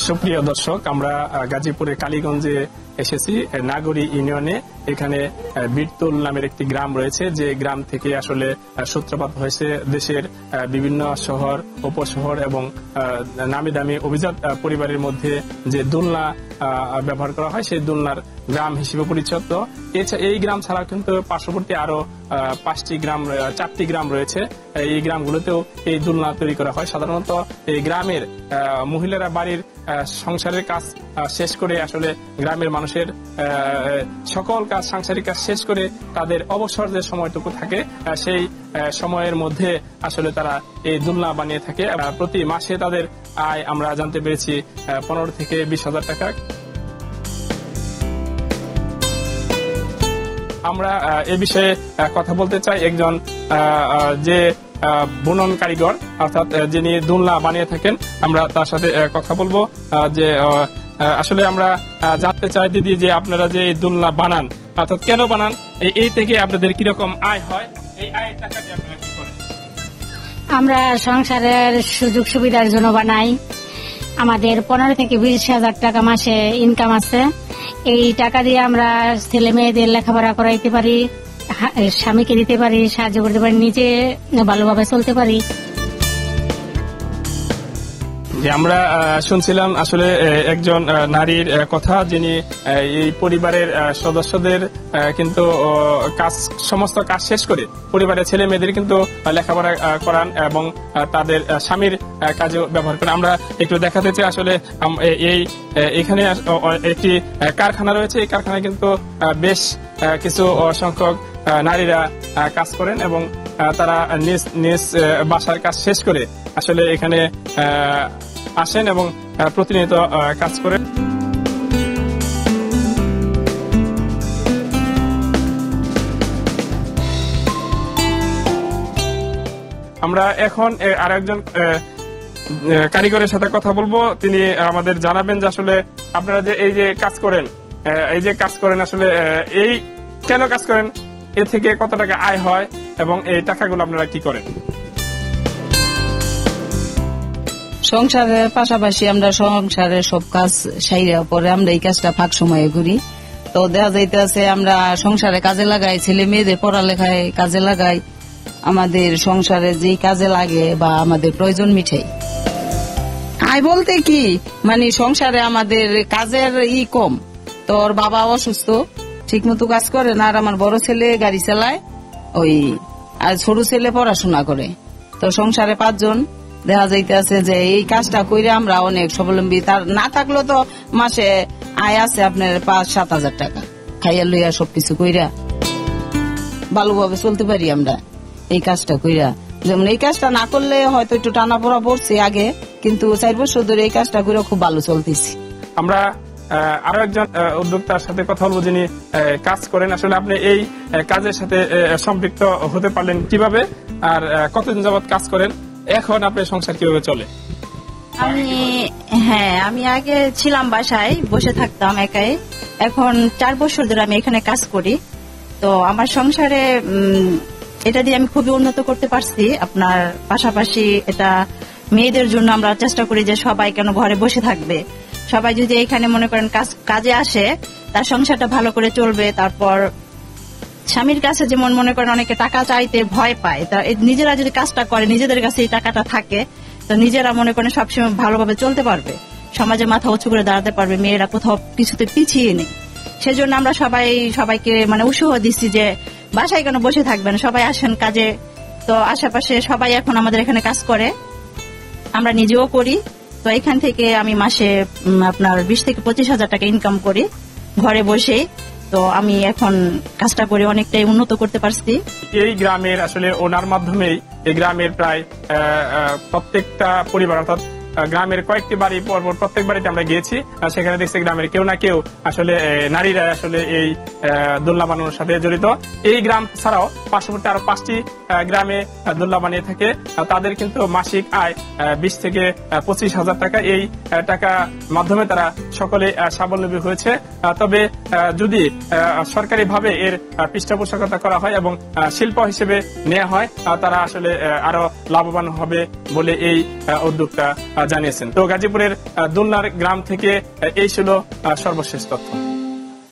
সুপ্রিয় দর্শক, আমরা গাজীপুরের কালীগঞ্জে এসেছি, নাগরী ইউনিয়নে। এখানে বীরতুল নামের একটি গ্রাম রয়েছে, যে গ্রাম থেকে আসলে সূত্রপাত হয়েছে দেশের বিভিন্ন শহর, উপশহর এবং নামি দামি অভিজাত পরিবারের মধ্যে যে দোলনা ব্যবহার করা হয়, সেই দোলনার গ্রাম হিসেবে পরিচিত। এই গ্রাম ছাড়া কিন্তু পার্শ্ববর্তী আরো 4টি গ্রাম রয়েছে। এই গ্রামগুলোতেও এই দোলনা তৈরি করা হয়। সাধারণত এই গ্রামের মহিলারা বাড়ির সংসারের কাজ শেষ করে আসলে গ্রামের মানুষের সকল কাজ, সাংসারিক কাজ শেষ করে তাদের অবসর যে সময়টুকু থাকে, সেই সময়ের মধ্যে আসলে তারা এই দোলনা বানিয়ে থাকে। প্রতি মাসে তাদের আয় আমরা জানতে পেরেছি 15 থেকে 20,000 টাকা। আমরা এ বিষয়ে কথা বলতে চাই একজন যে বুনন কারিগর, অর্থাৎ যিনি দোলনা বানিয়ে থাকেন। আমরা তার সাথে কথা বলবো। যে আসলে আমরা জানতে চাই দিদি, যে আপনারা যে এই দোলনা বানান, অর্থাৎ কেন বানান, এই থেকে আপনাদের কিরকম আয় হয়, এই আয়ের টাকা দিয়ে আপনারা কি করেন? আমরা সংসারের সুযোগ সুবিধার জন্য বানাই। আমাদের 15 থেকে 20,000 টাকা মাসে ইনকাম আছে। এই টাকা দিয়ে আমরা ছেলে মেয়েদের লেখাপড়া করাইতে পারি, স্বামীকে দিতে পারি, সাহায্য করতে পারি, নিজে ভালোভাবে চলতে পারি। আমরা শুনছিলাম আসলে একজন নারীর কথা, যিনি এই পরিবারের সদস্যদের কিন্তু সমস্ত কাজ শেষ করে পরিবারের ছেলে মেয়েদের কিন্তু লেখাপড়া করান এবং তাদের স্বামীর কাজে ব্যবহার করেন। আমরা একটু দেখাতে চাই আসলে এখানে একটি কারখানা রয়েছে। এই কারখানায় কিন্তু বেশ কিছু সংখ্যক নারীরা কাজ করেন এবং তারা নিজ বাসার কাজ শেষ করে আসলে এখানে আসেন এবং প্রতিনিয়ত কাজ করেন। আমরা এখন আরেকজন কারিগরের সাথে কথা বলবো। তিনি আমাদের জানাবেন যে আসলে আপনারা যে এই যে কাজ করেন আসলে এই কেন কাজ করেন, এ থেকে কত টাকা আয় হয় এবং এই টাকাগুলো আপনারা কি করেন? সংসারের পাশাপাশি আমরা সংসারের সব কাজ সাইরা পরে আমরা এই কাজটা ফাঁক সময়ে করি। তো দেখা যাইতেছে আমরা সংসারে কাজে লাগাই, ছেলে মেয়েদের পড়ালেখায় কাজে লাগাই, আমাদের সংসারে যেই কাজে লাগে বা আমাদের প্রয়োজন মিটাই। আয় বলতে কি, মানে সংসারে আমাদের কাজের কম। তোর বাবা অসুস্থ, ঠিক মতো কাজ করে না, আর আমার বড় ছেলে গাড়ি চালায়, আর ছোট ছেলে পড়াশোনা করে। তো সংসারে 5 জন, দেখা যাইতেছে যে এই কাজটা কইরা আমরা অনেক স্বাবলম্বী। তার না থাকলেও তো মাসে আয় আছে আপনার 5-7 হাজার টাকা, খাইয়া লইয়া সবকিছু কইরা ভালোভাবে চলতে পারি আমরা এই কাজটা কইরা। যেমন এই কাজটা না করলে হয়তো একটু টানা পড়া পড়ছে আগে, কিন্তু 4 বছর ধরে এই কাজটা করে খুব ভালো চলতেছি। আমরা আরো একজন উদ্যোক্তার সাথে কথা বলবো, যিনি কাজ করেন। আসলে আপনি এই কাজের সাথে সম্পৃক্ত হতে পারলেন কিভাবে, আর কতদিন যাবত কাজ করেন, এখন আপনার সংসার কিভাবে চলে? আমি আগে ছিলাম বাসায় বসে থাকতাম একাই, এখন 4 বছর ধরে আমি এখানে কাজ করি। তো আমার সংসারে এটা দিয়ে আমি খুবই উন্নত করতে পারছি। আপনার পাশাপাশি এটা মেয়েদের জন্য আমরা চেষ্টা করি যে সবাই কেন ঘরে বসে থাকবে, সবাই যদি এখানে মনে করেন কাজে আসে, তার সংসারটা ভালো করে চলবে। তারপর স্বামীর কাছে যেমন মনে করেন অনেকে টাকা চাইতে ভয় পায়, তা নিজেরা যদি কাজটা করে, নিজেদের কাছে এই টাকাটা থাকে, তো নিজেরা মনে করেন সবসময় ভালোভাবে চলতে পারবে, সমাজে মাথা উঁচু করে দাঁড়াতে পারবে, মেয়েরা কোথাও কিছুতে পিছিয়ে নেই। সেজন্য আমরা সবাইকে মানে উৎসাহ দিচ্ছি যে বাসায় কেন বসে থাকবেন, সবাই আসেন কাজে। তো আশেপাশে সবাই এখন আমাদের এখানে কাজ করে, আমরা নিজেও করি। তো এখান থেকে আমি মাসে আপনার 20 থেকে 25,000 টাকা ইনকাম করি ঘরে বসেই। তো আমি এখন কাজটা করে অনেকটাই উন্নত করতে পারছি। এই গ্রামের আসলে ওনার মাধ্যমেই এই গ্রামের প্রায় প্রত্যেকটা পরিবার, অর্থাৎ গ্রামের কয়েকটি বাড়ি পরপর প্রত্যেক বাড়িতে আমরা গিয়েছি, সেখানে দেখছি গ্রামের কেউ না কেউ আসলে নারীরা আসলে এই দোলনা বানানোর সাথে জড়িত। এই গ্রাম ছাড়াও পার্শ্ববর্তী আরো 5টি গ্রামে দোলনা বানিয়ে থাকে। তাদের কিন্তু মাসিক আয় 20 থেকে 25,000 টাকা। এই টাকা মাধ্যমে তারা সকলে স্বাবলম্বী হয়েছে। তবে যদি সরকারিভাবে এর পৃষ্ঠপোষকতা করা হয় এবং শিল্প হিসেবে নেওয়া হয়, তারা আসলে আরো লাভবান হবে বলে এই উদ্যোগটা জানিয়েছেন। তো গাজীপুরের দুলনার গ্রাম থেকে এই ছিল সর্বশেষ তথ্য।